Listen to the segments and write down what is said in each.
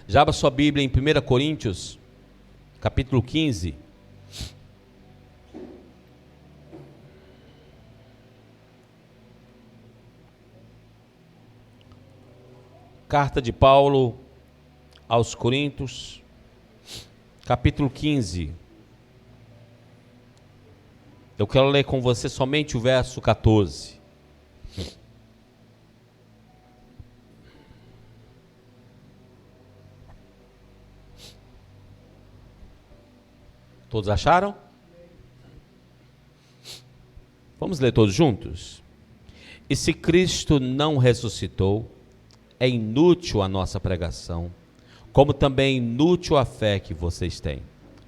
Já abra sua Bíblia em 1 Coríntios, capítulo 15. Carta de Paulo aos Coríntios, capítulo 15. Eu quero ler com você somente o verso 14. Todos acharam? Vamos ler todos juntos? E se Cristo não ressuscitou, é inútil a nossa pregação, como também é inútil a fé que vocês têm.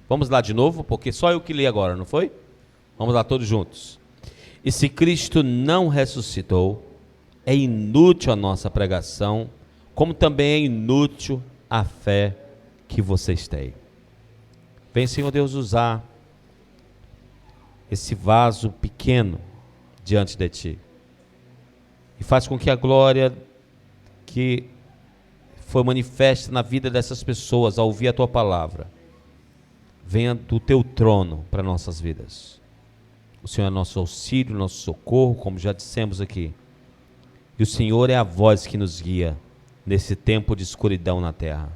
Vamos lá de novo, porque só eu que li agora, não foi? Vamos lá todos juntos. E se Cristo não ressuscitou, é inútil a nossa pregação, como também é inútil a fé que vocês têm. Vem, Senhor Deus, usar esse vaso pequeno diante de Ti. E faz com que a glória que foi manifesta na vida dessas pessoas ao ouvir a Tua palavra venha do Teu trono para nossas vidas. O Senhor é nosso auxílio, nosso socorro, como já dissemos aqui. E o Senhor é a voz que nos guia nesse tempo de escuridão na terra.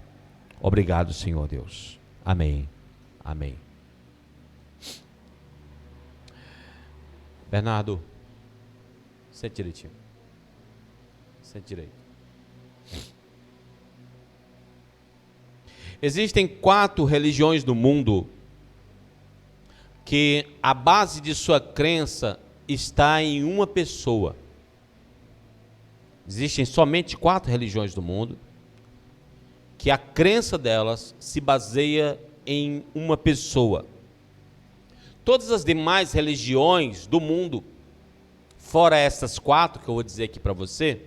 Obrigado, Senhor Deus. Amém. Amém. Bernardo, sente direitinho. Sente direito. Existem 4 religiões no mundo que a base de sua crença está em uma pessoa. Existem somente 4 religiões do mundo que a crença delas se baseia em uma pessoa. Todas as demais religiões do mundo, fora essas 4 que eu vou dizer aqui para você,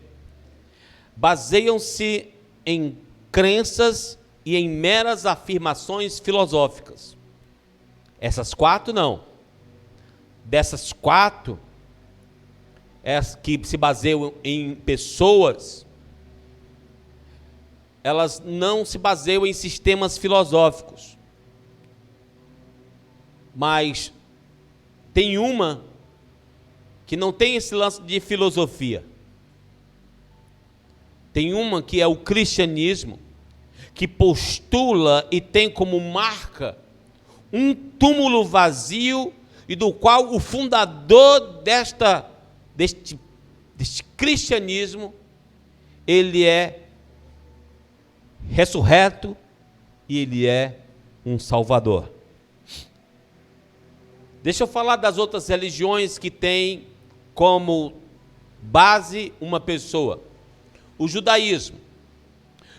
baseiam-se em crenças e em meras afirmações filosóficas. Essas 4 não. Dessas 4, as que se baseiam em pessoas, elas não se baseiam em sistemas filosóficos. Mas tem uma que não tem esse lance de filosofia. Tem uma que é o cristianismo, que postula e tem como marca um túmulo vazio e do qual o fundador deste cristianismo, ele é ressurreto e ele é um salvador. Deixa eu falar das outras religiões que têm como base uma pessoa. O judaísmo.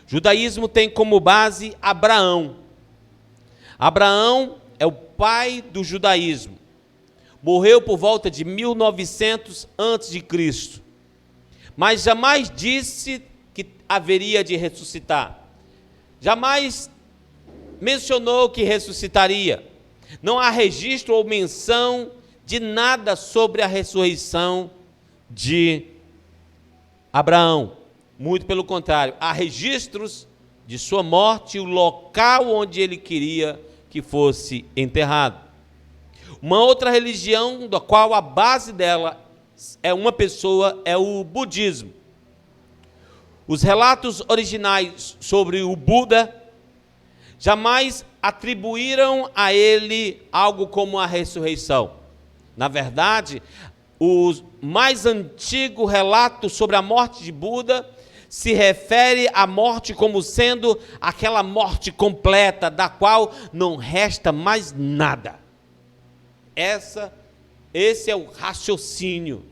O judaísmo tem como base Abraão. Abraão é o pai do judaísmo. Morreu por volta de 1900 a.C. Mas jamais disse que haveria de ressuscitar. Jamais mencionou que ressuscitaria. Não há registro ou menção de nada sobre a ressurreição de Abraão. Muito pelo contrário, há registros de sua morte e o local onde ele queria que fosse enterrado. Uma outra religião, da qual a base dela é uma pessoa, é o budismo. Os relatos originais sobre o Buda jamais atribuíram a ele algo como a ressurreição. Na verdade, o mais antigo relato sobre a morte de Buda se refere à morte como sendo aquela morte completa, da qual não resta mais nada. Esse é o raciocínio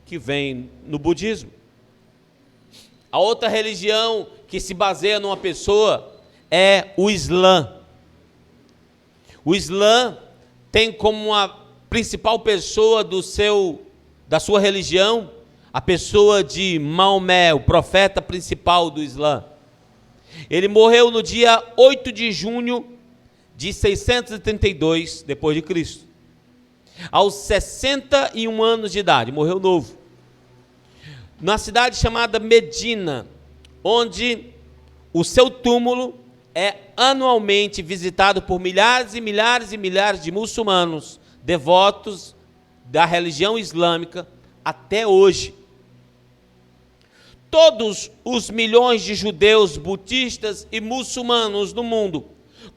que vem no budismo. A outra religião que se baseia numa pessoa é o Islã. O Islã tem como a principal pessoa da sua religião a pessoa de Maomé, o profeta principal do Islã. Ele morreu no dia 8 de junho de 632 depois de Cristo. Aos 61 anos de idade, morreu novo. Na cidade chamada Medina, onde o seu túmulo é anualmente visitado por milhares e milhares e milhares de muçulmanos, devotos da religião islâmica, até hoje. Todos os milhões de judeus, budistas e muçulmanos no mundo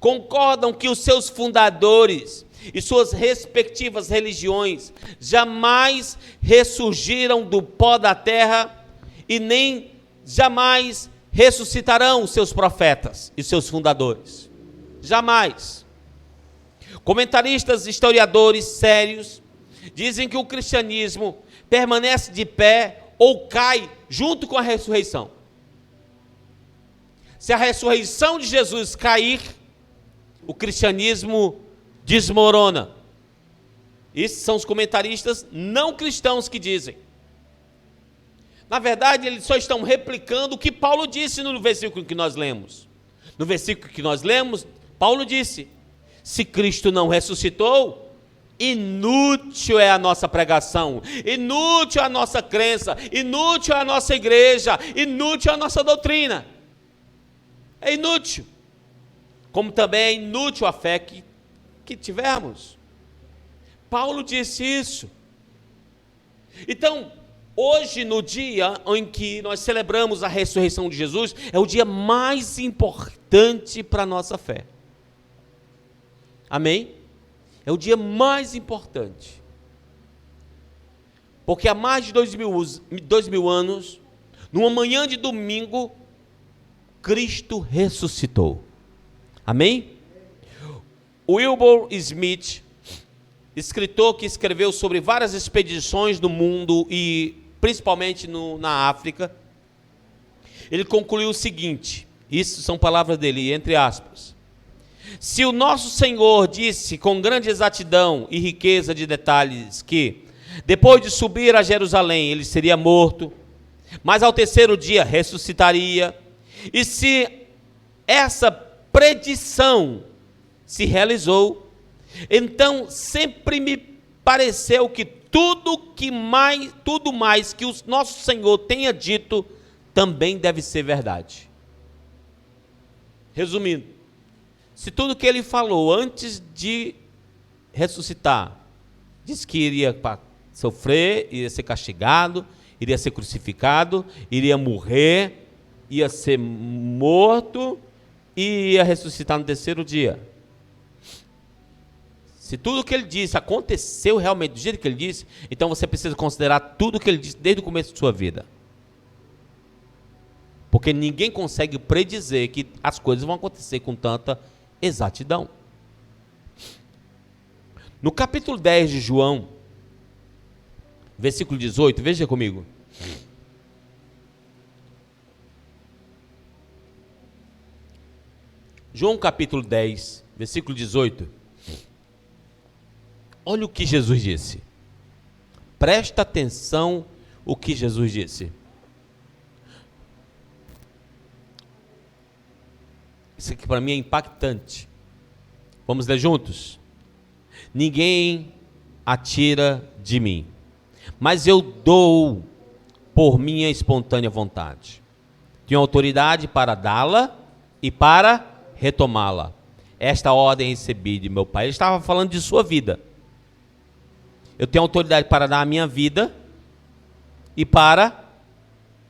concordam que os seus fundadores e suas respectivas religiões jamais ressurgiram do pó da terra e nem jamais ressuscitarão os seus profetas e seus fundadores. Jamais. Comentaristas, historiadores sérios dizem que o cristianismo permanece de pé ou cai junto com a ressurreição. Se a ressurreição de Jesus cair, o cristianismo desmorona. Esses são os comentaristas não cristãos que dizem. Na verdade, eles só estão replicando o que Paulo disse no versículo que nós lemos. No versículo que nós lemos, Paulo disse: se Cristo não ressuscitou, inútil é a nossa pregação, inútil é a nossa crença, inútil é a nossa igreja, inútil é a nossa doutrina. É inútil. Como também é inútil a fé que tivermos. Paulo disse isso. Então, hoje, no dia em que nós celebramos a ressurreição de Jesus, é o dia mais importante para a nossa fé. Amém? É o dia mais importante. Porque há mais de 2000 anos, numa manhã de domingo, Cristo ressuscitou. Amém? Wilbur Smith, escritor que escreveu sobre várias expedições no mundo e principalmente na África, ele concluiu o seguinte, isso são palavras dele, entre aspas: se o nosso Senhor disse com grande exatidão e riqueza de detalhes que, depois de subir a Jerusalém, ele seria morto, mas ao terceiro dia ressuscitaria, e se essa predição se realizou, então sempre me pareceu que tudo mais que o nosso Senhor tenha dito também deve ser verdade. Resumindo, se tudo que ele falou antes de ressuscitar, disse que iria sofrer, iria ser castigado, iria ser crucificado, iria morrer, ia ser morto e ia ressuscitar no terceiro dia. Se tudo o que ele disse aconteceu realmente do jeito que ele disse, então você precisa considerar tudo o que ele disse desde o começo de sua vida. Porque ninguém consegue predizer que as coisas vão acontecer com tanta exatidão. No capítulo 10 de João, versículo 18, veja comigo. João capítulo 10, versículo 18. Olha o que Jesus disse. Presta atenção o que Jesus disse. Isso aqui para mim é impactante. Vamos ler juntos? Ninguém atira de mim, mas eu dou por minha espontânea vontade. Tenho autoridade para dá-la e para retomá-la. Esta ordem recebi de meu Pai. Ele estava falando de sua vida. Eu tenho autoridade para dar a minha vida e para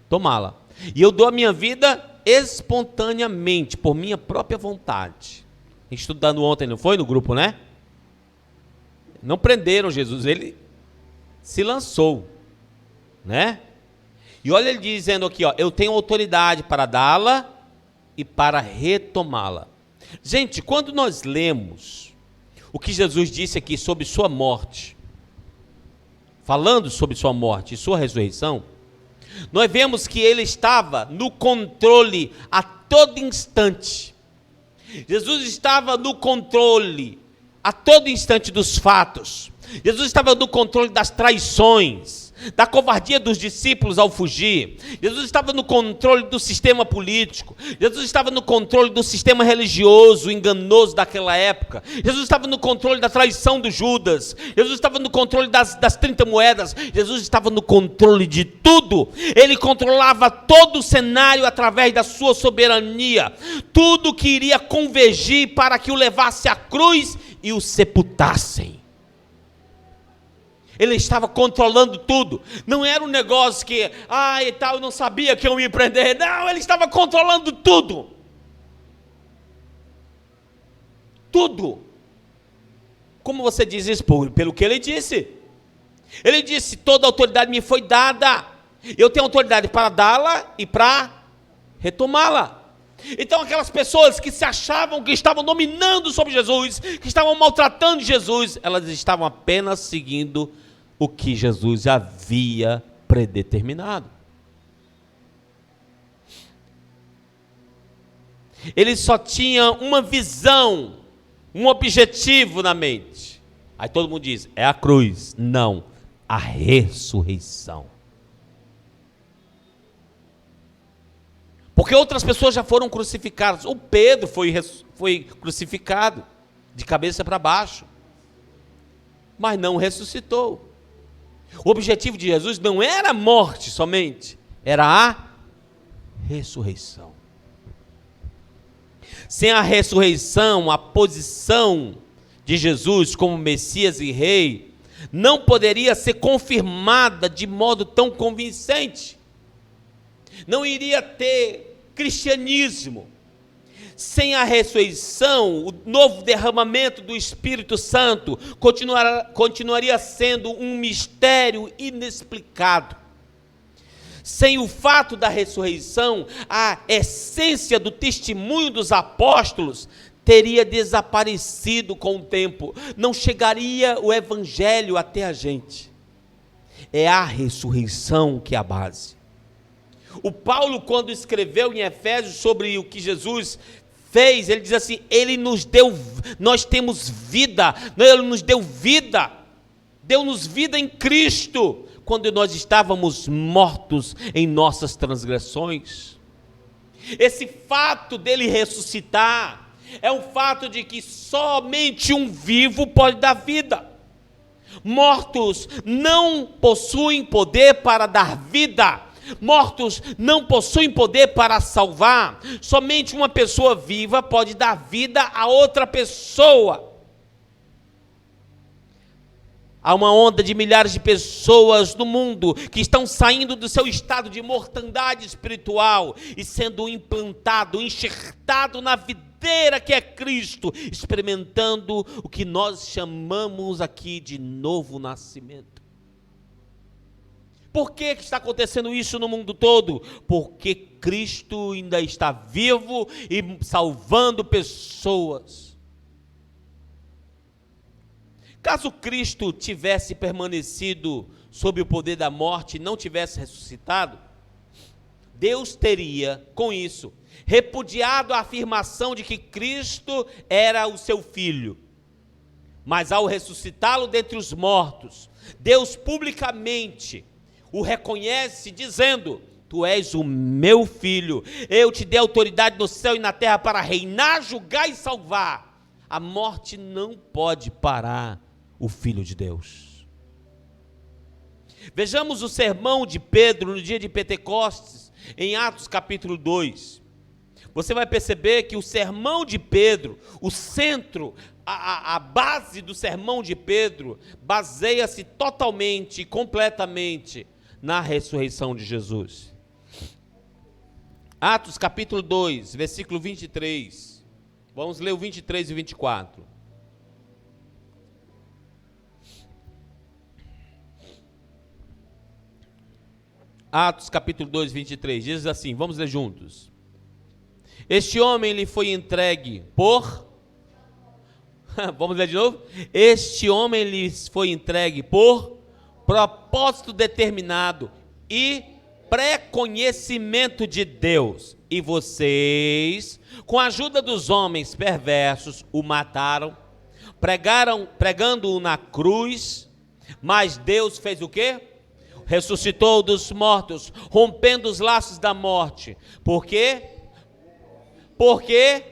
tomá-la. E eu dou a minha vida espontaneamente, por minha própria vontade. A gente estudando ontem, não foi? No grupo, né? Não prenderam Jesus, ele se lançou, né? E olha ele dizendo aqui, ó, eu tenho autoridade para dá-la e para retomá-la. Gente, quando nós lemos o que Jesus disse aqui sobre sua morte, falando sobre sua morte e sua ressurreição, nós vemos que ele estava no controle a todo instante. Jesus estava no controle a todo instante dos fatos. Jesus estava no controle das traições. da covardia dos discípulos ao fugir. Jesus estava no controle do sistema político. Jesus estava no controle do sistema religioso enganoso daquela época. Jesus estava no controle da traição do Judas. Jesus estava no controle das 30 moedas. Jesus estava no controle de tudo. Ele controlava todo o cenário através da sua soberania. Tudo que iria convergir para que o levasse à cruz e o sepultassem. Ele estava controlando tudo. Não era um negócio que, e tal, eu não sabia que eu ia prender. Não, ele estava controlando tudo. Tudo. Como você diz isso? Pelo que ele disse. Ele disse, toda a autoridade me foi dada. Eu tenho autoridade para dá-la e para retomá-la. Então aquelas pessoas que se achavam que estavam dominando sobre Jesus, que estavam maltratando Jesus, elas estavam apenas seguindo o que Jesus havia predeterminado. Ele só tinha uma visão, um objetivo na mente. Aí todo mundo diz, é a cruz. Não, a ressurreição. Porque outras pessoas já foram crucificadas. O Pedro foi crucificado de cabeça para baixo, mas não ressuscitou. O objetivo de Jesus não era a morte somente, era a ressurreição. Sem a ressurreição, a posição de Jesus como Messias e Rei não poderia ser confirmada de modo tão convincente. Não iria ter cristianismo. Sem a ressurreição, o novo derramamento do Espírito Santo continuaria sendo um mistério inexplicado. Sem o fato da ressurreição, a essência do testemunho dos apóstolos teria desaparecido com o tempo. Não chegaria o evangelho até a gente. É a ressurreição que é a base. O Paulo, quando escreveu em Efésios sobre o que Jesus fez, ele diz assim, nós temos vida, ele nos deu vida, deu-nos vida em Cristo, quando nós estávamos mortos em nossas transgressões. Esse fato dele ressuscitar, é um fato de que somente um vivo pode dar vida. Mortos não possuem poder para dar vida. Mortos não possuem poder para salvar. Somente uma pessoa viva pode dar vida a outra pessoa. Há uma onda de milhares de pessoas no mundo que estão saindo do seu estado de mortandade espiritual e sendo implantado, enxertado na videira que é Cristo, experimentando o que nós chamamos aqui de novo nascimento. Por que está acontecendo isso no mundo todo? Porque Cristo ainda está vivo e salvando pessoas. Caso Cristo tivesse permanecido sob o poder da morte e não tivesse ressuscitado, Deus teria, com isso, repudiado a afirmação de que Cristo era o seu Filho. Mas ao ressuscitá-lo dentre os mortos, Deus publicamente o reconhece dizendo, tu és o meu filho, eu te dei autoridade no céu e na terra para reinar, julgar e salvar. A morte não pode parar o Filho de Deus. Vejamos o sermão de Pedro no dia de Pentecostes, em Atos capítulo 2. Você vai perceber que o sermão de Pedro, o centro, a base do sermão de Pedro, baseia-se totalmente e completamente na ressurreição de Jesus. Atos capítulo 2, versículo 23. Vamos ler o 23 e 24. Atos capítulo 2, 23. Diz assim, vamos ler juntos. Este homem lhe foi entregue por... Vamos ler de novo? Este homem lhe foi entregue por propósito determinado e pré-conhecimento de Deus. E vocês, com a ajuda dos homens perversos, o mataram, pregando-o na cruz, mas Deus fez o quê? ressuscitou dos mortos, rompendo os laços da morte. Por quê? Porque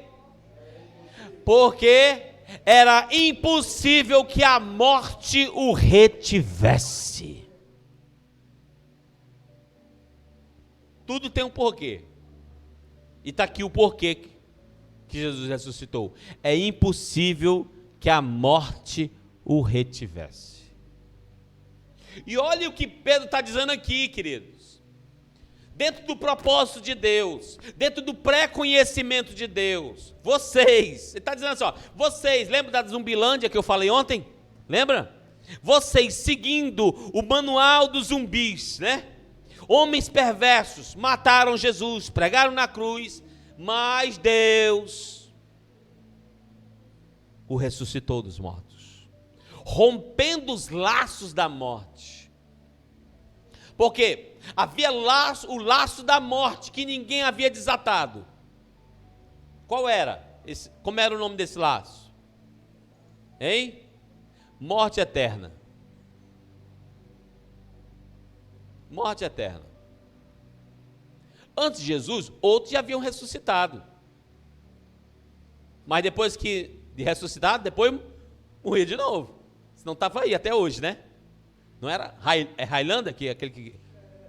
era impossível que a morte o retivesse. Tudo tem um porquê. E está aqui o porquê que Jesus ressuscitou. É impossível que a morte o retivesse. E olha o que Pedro está dizendo aqui, queridos. Dentro do propósito de Deus, dentro do pré-conhecimento de Deus, vocês, ele está dizendo assim, ó, vocês, lembra da Zumbilândia que eu falei ontem? Lembra? Vocês seguindo o manual dos zumbis, né? Homens perversos mataram Jesus, pregaram na cruz, mas Deus o ressuscitou dos mortos, rompendo os laços da morte. Porque havia o laço da morte que ninguém havia desatado. Qual era? Como era o nome desse laço? Hein? Morte eterna. Morte eterna. Antes de Jesus, outros já haviam ressuscitado. Mas depois de ressuscitado, depois morria de novo. Senão estava aí até hoje, né? Não era Highlander, que é aquele que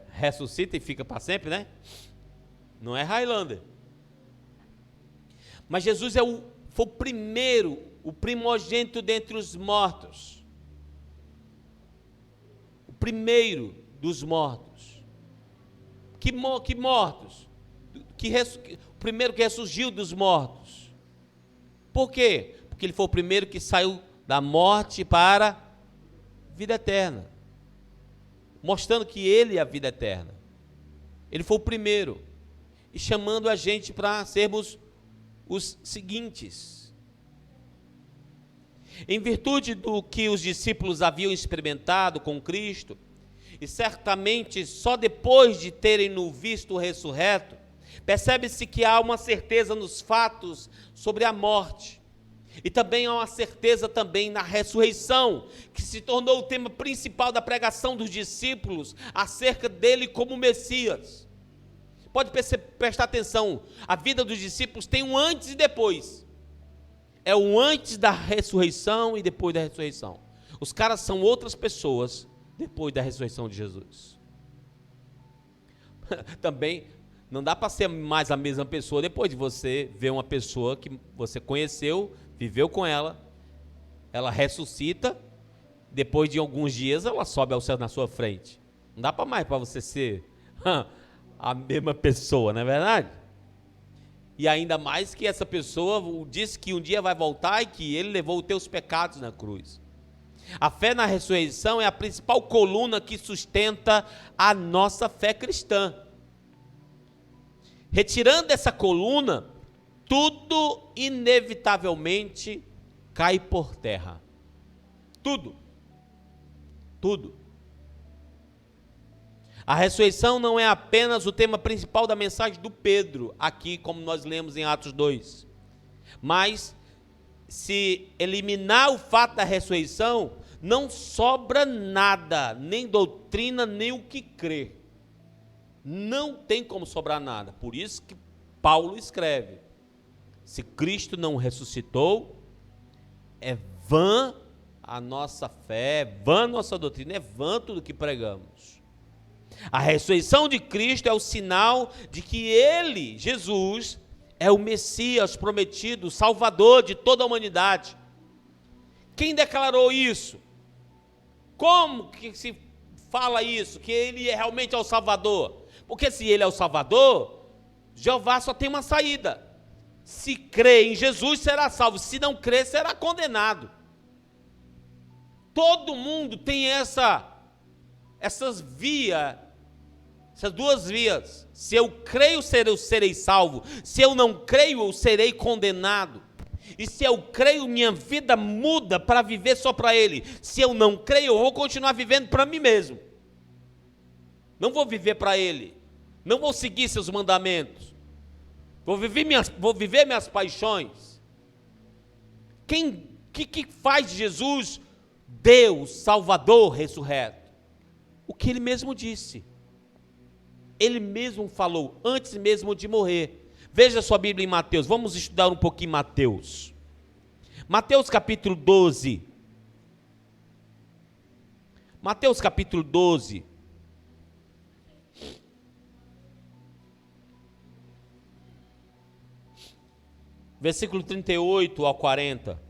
ressuscita e fica para sempre, né? Não é Highlander. Mas Jesus foi o primeiro, o primogênito dentre os mortos. O primeiro dos mortos. Que mortos? O primeiro que ressurgiu dos mortos. Por quê? Porque ele foi o primeiro que saiu da morte para a vida eterna. Mostrando que ele é a vida eterna. Ele foi o primeiro. E chamando a gente para sermos os seguintes. Em virtude do que os discípulos haviam experimentado com Cristo, e certamente só depois de terem-no visto ressurreto, percebe-se que há uma certeza nos fatos sobre a morte. E também há uma certeza também na ressurreição, que se tornou o tema principal da pregação dos discípulos acerca dele como Messias. Pode prestar atenção, a vida dos discípulos tem um antes e depois. É o antes da ressurreição e depois da ressurreição. Os caras são outras pessoas depois da ressurreição de Jesus. Também não dá para ser mais a mesma pessoa depois de você ver uma pessoa que você conheceu, viveu com ela, ela ressuscita, depois de alguns dias ela sobe ao céu na sua frente. Não dá para você ser a mesma pessoa, não é verdade? E ainda mais que essa pessoa disse que um dia vai voltar e que ele levou os teus pecados na cruz. A fé na ressurreição é a principal coluna que sustenta a nossa fé cristã. Retirando essa coluna, tudo inevitavelmente cai por terra. Tudo. Tudo. A ressurreição não é apenas o tema principal da mensagem do Pedro, aqui como nós lemos em Atos 2. Mas, se eliminar o fato da ressurreição, não sobra nada, nem doutrina, nem o que crer. Não tem como sobrar nada. Por isso que Paulo escreve: se Cristo não ressuscitou, é vã a nossa fé, é vã a nossa doutrina, é vã tudo que pregamos. A ressurreição de Cristo é o sinal de que Ele, Jesus, é o Messias prometido, o Salvador de toda a humanidade. Quem declarou isso? Como que se fala isso? Que Ele realmente é o Salvador? Porque se Ele é o Salvador, Jeová só tem uma saída. Se crê em Jesus, será salvo. Se não crer, será condenado. Todo mundo tem essas duas vias. Se eu creio, eu serei salvo. Se eu não creio, eu serei condenado. E se eu creio, minha vida muda para viver só para Ele. Se eu não creio, eu vou continuar vivendo para mim mesmo. Não vou viver para Ele. Não vou seguir seus mandamentos. Vou viver minhas paixões. Que faz de Jesus Deus, Salvador, ressurreto? o que ele mesmo disse. Ele mesmo falou, antes mesmo de morrer. Veja sua Bíblia em Mateus, vamos estudar um pouquinho Mateus. Mateus capítulo 12. Mateus capítulo 12. Versículo 38 ao 40.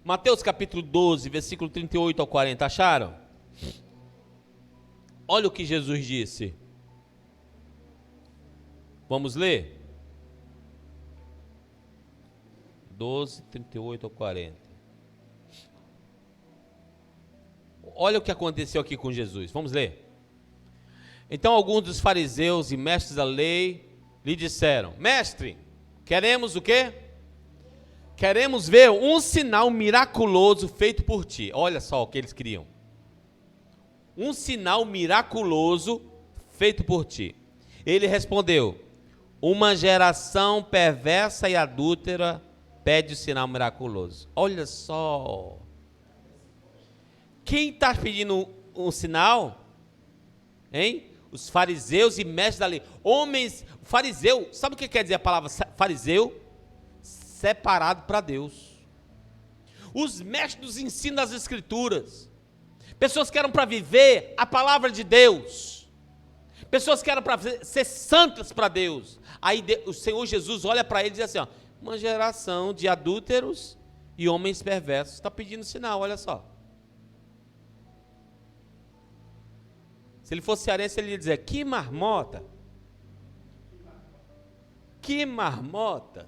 Mateus capítulo 12, versículo 38 ao 40, acharam? Olha o que Jesus disse. Vamos ler? 12, 38 ao 40. Olha o que aconteceu aqui com Jesus, vamos ler? Então alguns dos fariseus e mestres da lei lhe disseram: Mestre, queremos o quê? Queremos ver um sinal miraculoso feito por ti. Olha só o que eles queriam. Um sinal miraculoso feito por ti. Ele respondeu: uma geração perversa e adúltera pede o sinal miraculoso. Olha só. Quem está pedindo um sinal? Hein? Os fariseus e mestres da lei. Homens, fariseu, sabe o que quer dizer a palavra fariseu? Separado para Deus. Os mestres dos ensinos das escrituras. Pessoas que eram para viver a palavra de Deus. Pessoas que eram para ser santas para Deus. Aí o Senhor Jesus olha para eles e diz assim, ó, uma geração de adúlteros e homens perversos. Está pedindo sinal, olha só. Se ele fosse cearense, ele ia dizer, que marmota. Que marmota.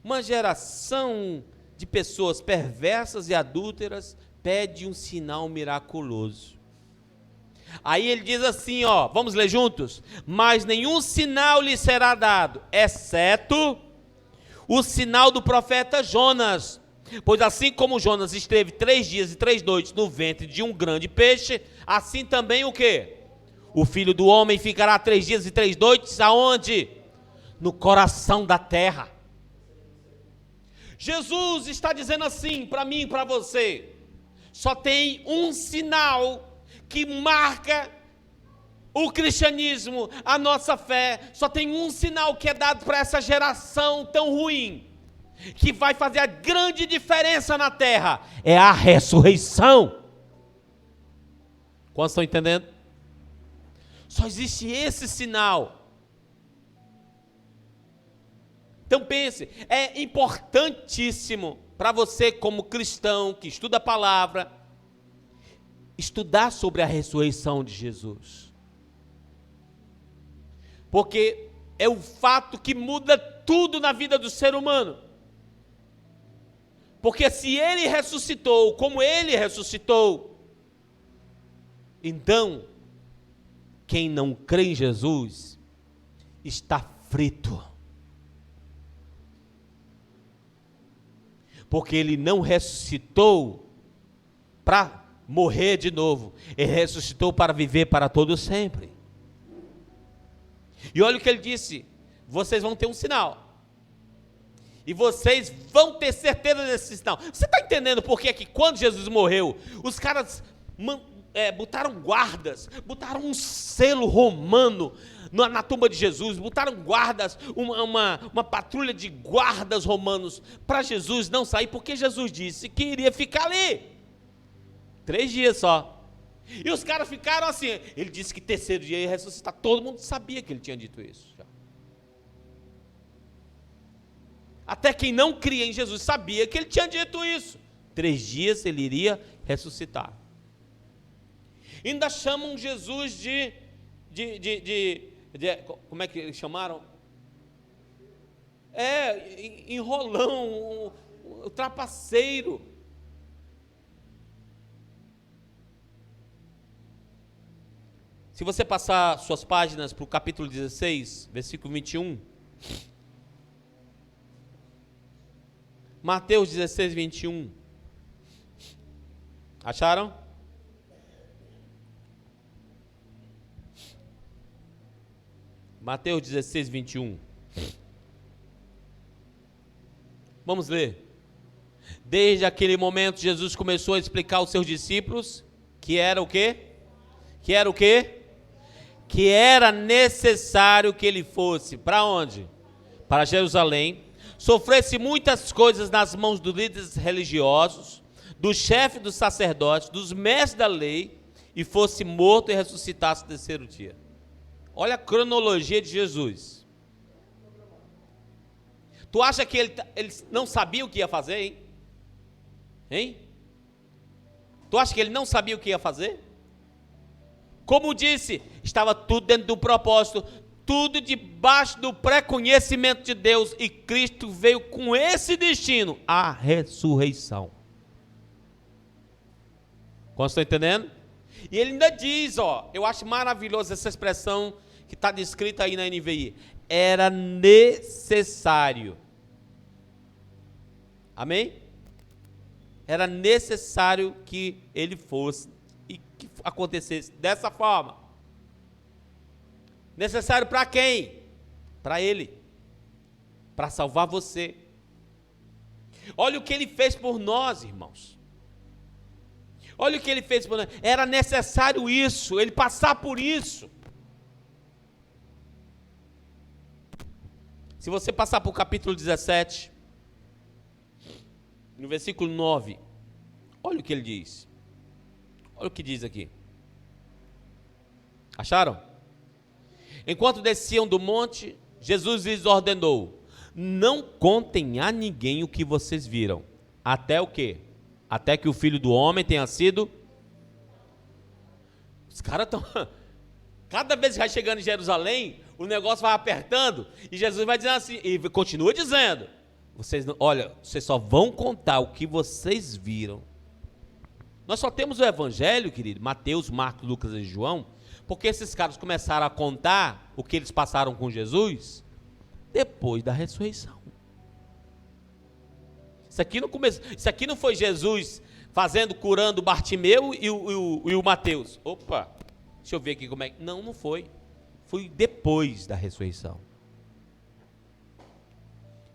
Uma geração de pessoas perversas e adúlteras pede um sinal miraculoso. Aí ele diz assim, ó, vamos ler juntos? Mas nenhum sinal lhe será dado, exceto o sinal do profeta Jonas. Pois assim como Jonas esteve 3 dias e 3 noites no ventre de um grande peixe, assim também o quê? O Filho do Homem ficará 3 dias e 3 noites, aonde? No coração da terra. Jesus está dizendo assim para mim e para você, só tem um sinal que marca o cristianismo, a nossa fé, só tem um sinal que é dado para essa geração tão ruim, que vai fazer a grande diferença na terra, é a ressurreição. Quantos estão entendendo? Só existe esse sinal. Então pense, é importantíssimo para você como cristão que estuda a palavra, estudar sobre a ressurreição de Jesus. Porque é o fato que muda tudo na vida do ser humano. Porque se ele ressuscitou, como ele ressuscitou, então, quem não crê em Jesus, está frito. Porque ele não ressuscitou para morrer de novo. Ele ressuscitou para viver para todo sempre. E olha o que ele disse, vocês vão ter um sinal. E vocês vão ter certeza desse sinal. Você está entendendo por que quando Jesus morreu, os caras botaram guardas, botaram um selo romano na tumba de Jesus, botaram guardas, uma patrulha de guardas romanos, para Jesus não sair, porque Jesus disse que iria ficar ali, 3 dias só, e os caras ficaram assim, ele disse que 3º dia ia ressuscitar, todo mundo sabia que ele tinha dito isso, já. Até quem não cria em Jesus sabia que ele tinha dito isso, 3 dias ele iria ressuscitar. Ainda chamam Jesus de como é que eles chamaram? Enrolão, trapaceiro. Se você passar suas páginas para o capítulo 16, versículo 21. Mateus 16, 21. Acharam? Mateus 16, 21. Vamos ler. Desde aquele momento, Jesus começou a explicar aos seus discípulos que era o quê? Que era o quê? Que era necessário que ele fosse. Para onde? Para Jerusalém. Sofresse muitas coisas nas mãos dos líderes religiosos, do chefe dos sacerdotes, dos mestres da lei, e fosse morto e ressuscitasse no terceiro dia. Olha a cronologia de Jesus. Tu acha que ele não sabia o que ia fazer, hein? Hein? Tu acha que ele não sabia o que ia fazer? Como disse, estava tudo dentro do propósito, tudo debaixo do pré-conhecimento de Deus, e Cristo veio com esse destino, a ressurreição. Como estão entendendo? E ele ainda diz, eu acho maravilhosa essa expressão que está descrita aí na NVI, era necessário. Amém? Era necessário que ele fosse e que acontecesse dessa forma. Necessário para quem? Para ele. Para salvar você. Olha o que ele fez por nós, irmãos. Olha o que ele fez por nós. Era necessário isso, ele passar por isso. Se você passar para o capítulo 17, no versículo 9, olha o que ele diz. Olha o que diz aqui. Acharam? Enquanto desciam do monte, Jesus lhes ordenou: não contem a ninguém o que vocês viram. Até o quê? Até que o Filho do Homem tenha sido... Os caras estão... Cada vez que vai chegando em Jerusalém, o negócio vai apertando, e Jesus vai dizendo assim, e continua dizendo, vocês só vão contar o que vocês viram. Nós só temos o Evangelho, querido, Mateus, Marcos, Lucas e João, porque esses caras começaram a contar o que eles passaram com Jesus depois da ressurreição. Isso aqui não foi Jesus curando Bartimeu e o Mateus. Opa, deixa eu ver aqui como é que... Não foi. Foi depois da ressurreição.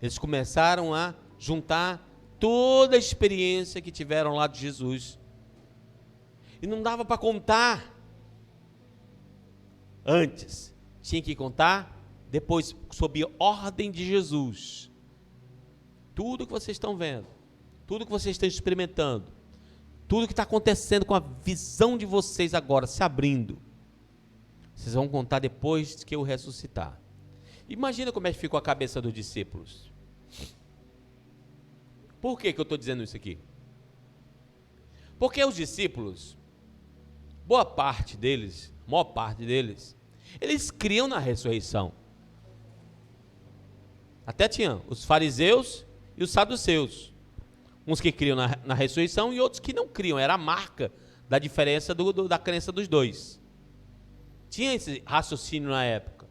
Eles começaram a juntar toda a experiência que tiveram lá de Jesus. E não dava para contar antes. Tinha que contar depois, sob ordem de Jesus. Tudo que vocês estão vendo, tudo que vocês estão experimentando, tudo que está acontecendo com a visão de vocês agora se abrindo, vocês vão contar depois que eu ressuscitar. Imagina como é que ficou a cabeça dos discípulos. Por que eu estou dizendo isso aqui? Porque os discípulos, maior parte deles, eles criam na ressurreição. Até tinham os fariseus e os saduceus. Uns que criam na ressurreição e outros que não criam. Era a marca da diferença da crença dos dois. Tinha esse raciocínio na época.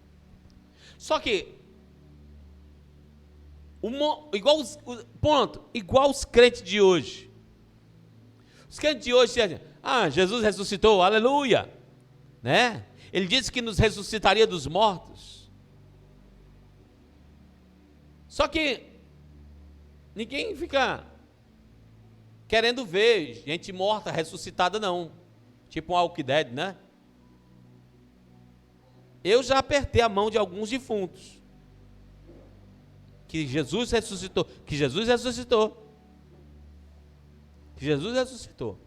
Só que, igual os crentes de hoje. Os crentes de hoje dizem, Jesus ressuscitou, aleluia. Né? Ele disse que nos ressuscitaria dos mortos. Só que ninguém fica querendo ver gente morta ressuscitada, não. Tipo um Walking Dead, né? Eu já apertei a mão de alguns defuntos. Que Jesus ressuscitou. Que Jesus ressuscitou. Que Jesus ressuscitou.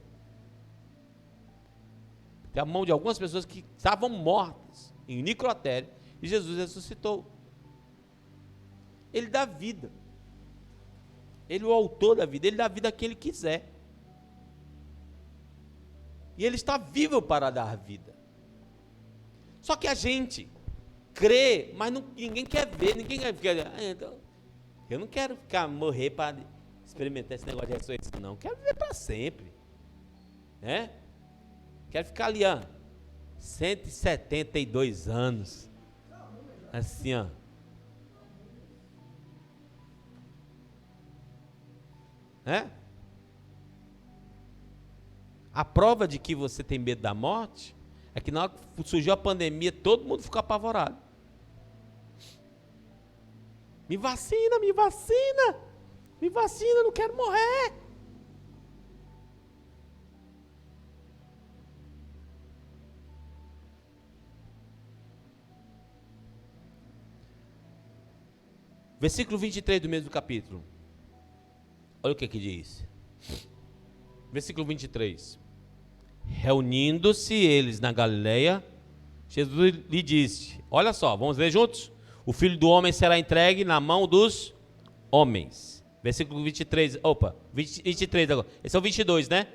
Tem a mão de algumas pessoas que estavam mortas em necrotério e Jesus ressuscitou. Ele dá vida. Ele é o autor da vida. Ele dá vida a quem ele quiser. E ele está vivo para dar vida. Só que a gente crê, mas ninguém quer ver, ninguém quer ver. Então, eu não quero morrer para experimentar esse negócio de ressurreição, não. Eu quero viver para sempre. Né? Quero ficar ali, 172 anos. Assim, né? A prova de que você tem medo da morte é que na hora que surgiu a pandemia, todo mundo ficou apavorado. Me vacina, me vacina, Me vacina, eu não quero morrer. Versículo 23 do mesmo capítulo. Olha o que diz. Versículo 23. Reunindo-se eles na Galileia, Jesus lhe disse, olha só, vamos ler juntos? O Filho do Homem será entregue na mão dos homens. Versículo 23, 23 agora. Esse é o 22, né?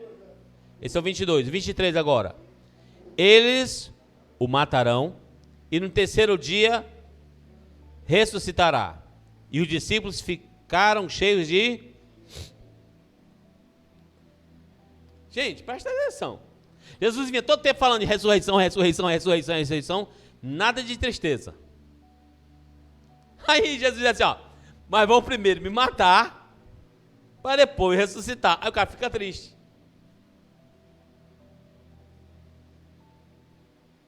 Esse é o 22, 23 agora. Eles o matarão e no terceiro dia ressuscitará. E os discípulos ficaram cheios de... Gente, presta atenção. Jesus vinha todo tempo falando de ressurreição, ressurreição, ressurreição, ressurreição. Nada de tristeza. Aí Jesus diz assim, ó, mas vão primeiro me matar, para depois ressuscitar. Aí o cara fica triste.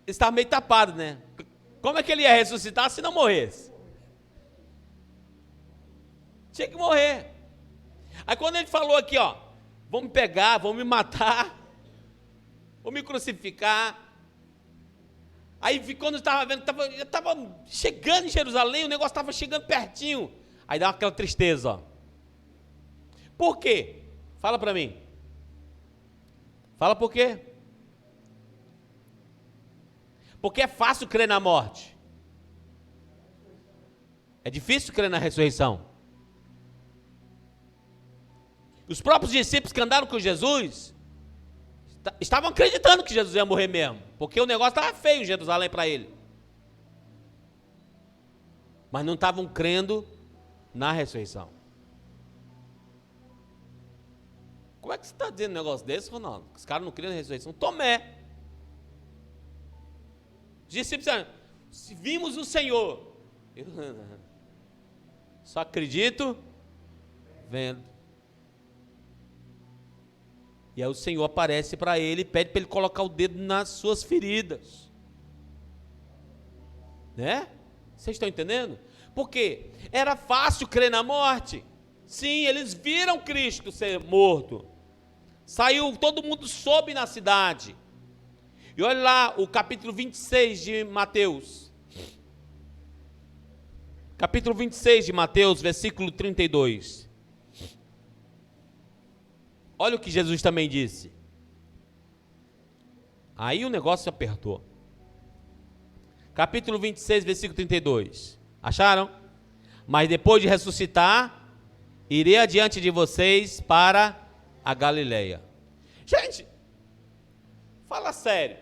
Ele estava meio tapado, né? Como é que ele ia ressuscitar se não morresse? Tinha que morrer. Aí quando ele falou aqui, ó, vão me pegar, vão me matar, vão me crucificar. Aí quando eu estava vendo, eu estava chegando em Jerusalém, o negócio estava chegando pertinho. Aí dá aquela tristeza, ó. Por quê? Fala para mim. Fala por quê? Porque é fácil crer na morte. É difícil crer na ressurreição. Os próprios discípulos que andaram com Jesus estavam acreditando que Jesus ia morrer mesmo, porque o negócio estava feio em Jerusalém para ele. Mas não estavam crendo na ressurreição. Como é que você está dizendo um negócio desse, Ronaldo? Os caras não criam na ressurreição. Tomé. Os discípulos disseram, se vimos o Senhor. Eu só acredito vendo. E aí o Senhor aparece para ele e pede para ele colocar o dedo nas suas feridas. Né? Vocês estão entendendo? Porque era fácil crer na morte. Sim, eles viram Cristo ser morto. Saiu, todo mundo soube na cidade. E olha lá o capítulo 26 de Mateus. Capítulo 26 de Mateus, versículo 32. Olha o que Jesus também disse. Aí o negócio apertou. Capítulo 26, versículo 32. Acharam? Mas depois de ressuscitar, irei adiante de vocês para a Galileia. Gente, fala sério.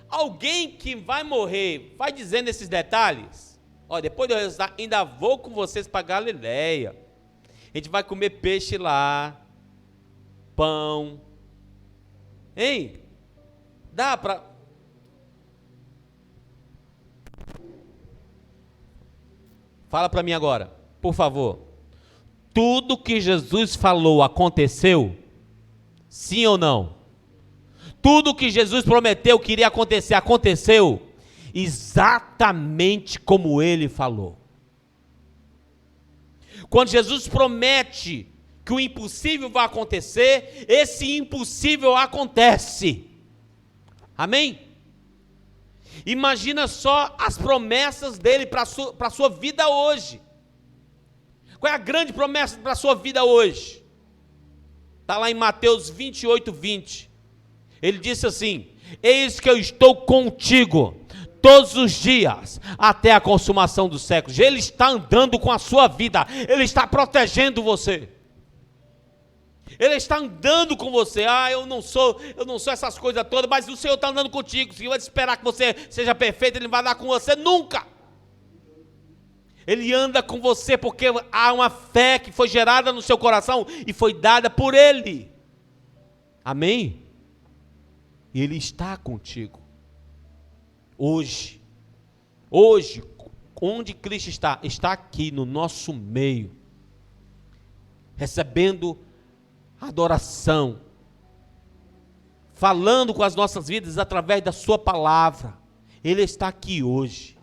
Alguém que vai morrer, vai dizendo esses detalhes? Ó, depois de eu ressuscitar, ainda vou com vocês para a Galileia. A gente vai comer peixe lá. Pão. Hein? Dá para... Fala para mim agora, por favor. Tudo que Jesus falou aconteceu? Sim ou não? Tudo que Jesus prometeu que iria acontecer, aconteceu? Exatamente como ele falou. Quando Jesus promete que o impossível vai acontecer, esse impossível acontece. Amém? Imagina só as promessas dele para a sua vida hoje. Qual é a grande promessa para a sua vida hoje? Está lá em Mateus 28, 20. Ele disse assim, eis que eu estou contigo todos os dias, até a consumação dos séculos. Ele está andando com a sua vida, ele está protegendo você. Ele está andando com você. Eu não sou essas coisas todas, mas o Senhor está andando contigo. Se vai esperar que você seja perfeito, Ele não vai dar com você nunca. Ele anda com você porque há uma fé que foi gerada no seu coração e foi dada por Ele. Amém? E Ele está contigo. Hoje, onde Cristo está? Está aqui no nosso meio, recebendo adoração, falando com as nossas vidas através da sua palavra. Ele está aqui hoje.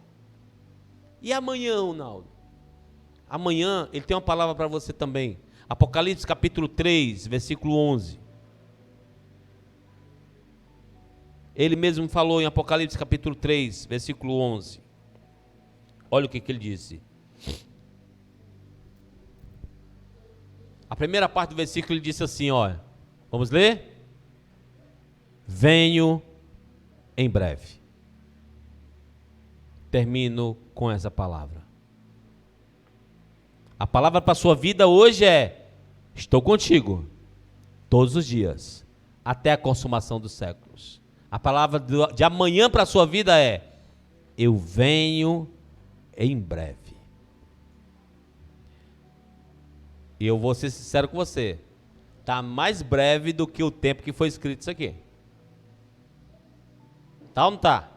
E amanhã, Ronaldo? Amanhã ele tem uma palavra para você também. Apocalipse capítulo 3, versículo 11. Ele mesmo falou em Apocalipse capítulo 3, versículo 11. Olha o que ele disse. A primeira parte do versículo ele disse assim, olha. Vamos ler? Venho em breve. Termino com essa palavra. A palavra para a sua vida hoje é: estou contigo todos os dias, até a consumação dos séculos. A palavra de amanhã para a sua vida é: eu venho em breve. E eu vou ser sincero com você, está mais breve do que o tempo que foi escrito isso aqui. Tá ou não tá?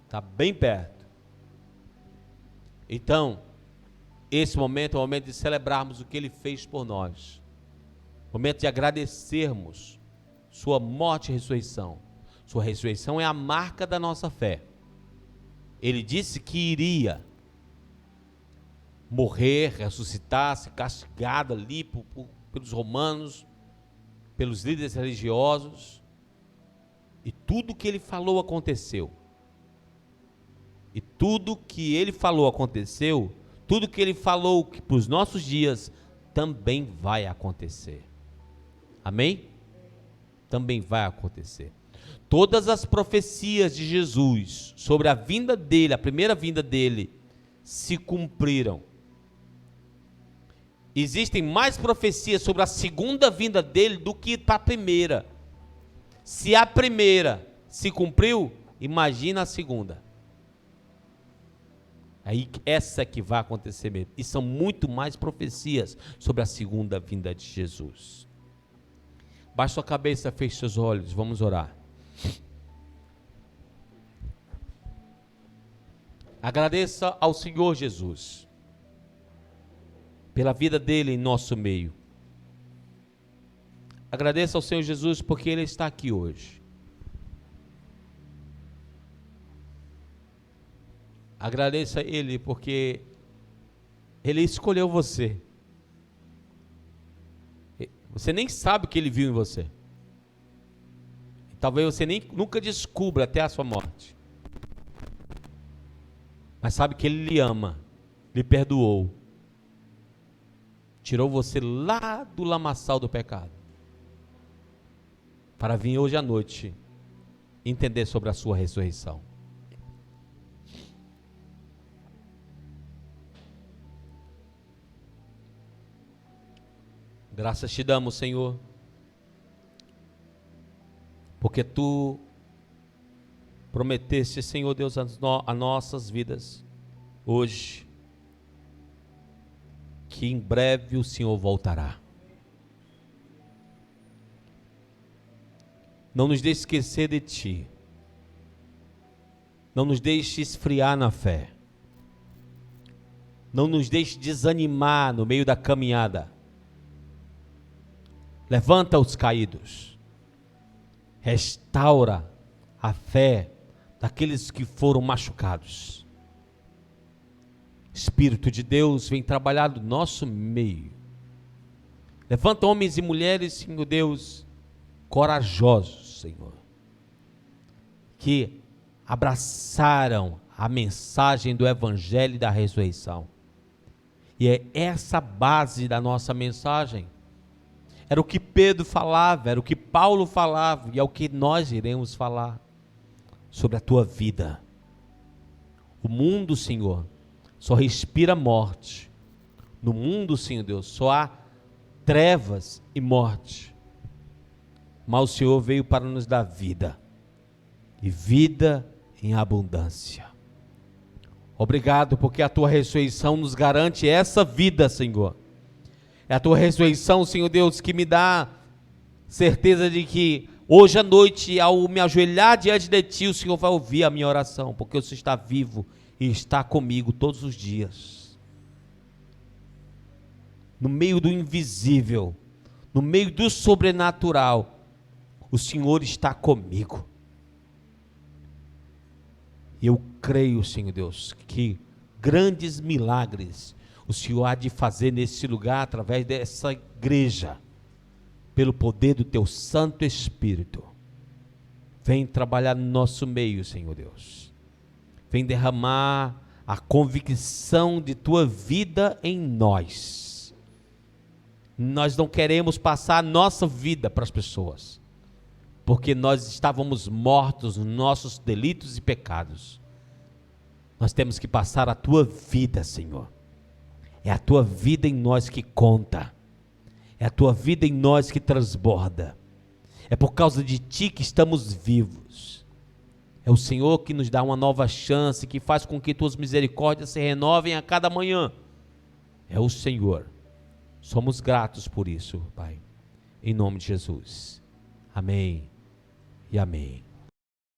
Está bem perto. Então, esse momento é o momento de celebrarmos o que Ele fez por nós. Momento de agradecermos sua morte e ressurreição. Sua ressurreição é a marca da nossa fé. Ele disse que iria morrer, ressuscitar, ser castigado ali pelos romanos, pelos líderes religiosos. E tudo que Ele falou aconteceu. E tudo que Ele falou aconteceu. Tudo que Ele falou que para os nossos dias também vai acontecer. Amém? Também vai acontecer. Todas as profecias de Jesus sobre a vinda dele, a primeira vinda dele, se cumpriram. Existem mais profecias sobre a segunda vinda dele do que para a primeira. Se a primeira se cumpriu, imagina a segunda. Aí essa que vai acontecer mesmo. E são muito mais profecias sobre a segunda vinda de Jesus. Baixe sua cabeça, feche seus olhos, vamos orar. Agradeça ao Senhor Jesus pela vida dele em nosso meio. Agradeça ao Senhor Jesus porque Ele está aqui hoje. Agradeça a Ele porque Ele escolheu você. Você nem sabe o que Ele viu em você. Talvez você nunca descubra até a sua morte. Mas sabe que Ele lhe ama, lhe perdoou. Tirou você lá do lamaçal do pecado. Para vir hoje à noite entender sobre a sua ressurreição. Graças te damos, Senhor, porque Tu prometeste, Senhor Deus, a nossas vidas, hoje, que em breve o Senhor voltará. Não nos deixe esquecer de Ti, não nos deixe esfriar na fé, não nos deixe desanimar no meio da caminhada. Levanta os caídos, restaura a fé daqueles que foram machucados. Espírito de Deus vem trabalhar no nosso meio. Levanta homens e mulheres, Senhor Deus, corajosos, Senhor, que abraçaram a mensagem do Evangelho e da ressurreição. E é essa base da nossa mensagem. Era o que Pedro falava, era o que Paulo falava, e é o que nós iremos falar sobre a tua vida. O mundo, Senhor, só respira morte. No mundo, Senhor Deus, só há trevas e morte. Mas o Senhor veio para nos dar vida, e vida em abundância. Obrigado, porque a tua ressurreição nos garante essa vida, Senhor. É a tua ressurreição, Senhor Deus, que me dá certeza de que hoje à noite, ao me ajoelhar diante de Ti, o Senhor vai ouvir a minha oração, porque o Senhor está vivo e está comigo todos os dias. No meio do invisível, no meio do sobrenatural, o Senhor está comigo. E eu creio, Senhor Deus, que grandes milagres o Senhor há de fazer nesse lugar, através dessa igreja, pelo poder do Teu Santo Espírito. Vem trabalhar no nosso meio, Senhor Deus. Vem derramar a convicção de Tua vida em nós. Nós não queremos passar a nossa vida para as pessoas, porque nós estávamos mortos nos nossos delitos e pecados. Nós temos que passar a Tua vida, Senhor. É a Tua vida em nós que conta. É a Tua vida em nós que transborda. É por causa de Ti que estamos vivos. É o Senhor que nos dá uma nova chance, que faz com que Tuas misericórdias se renovem a cada manhã. É o Senhor. Somos gratos por isso, Pai. Em nome de Jesus. Amém e amém.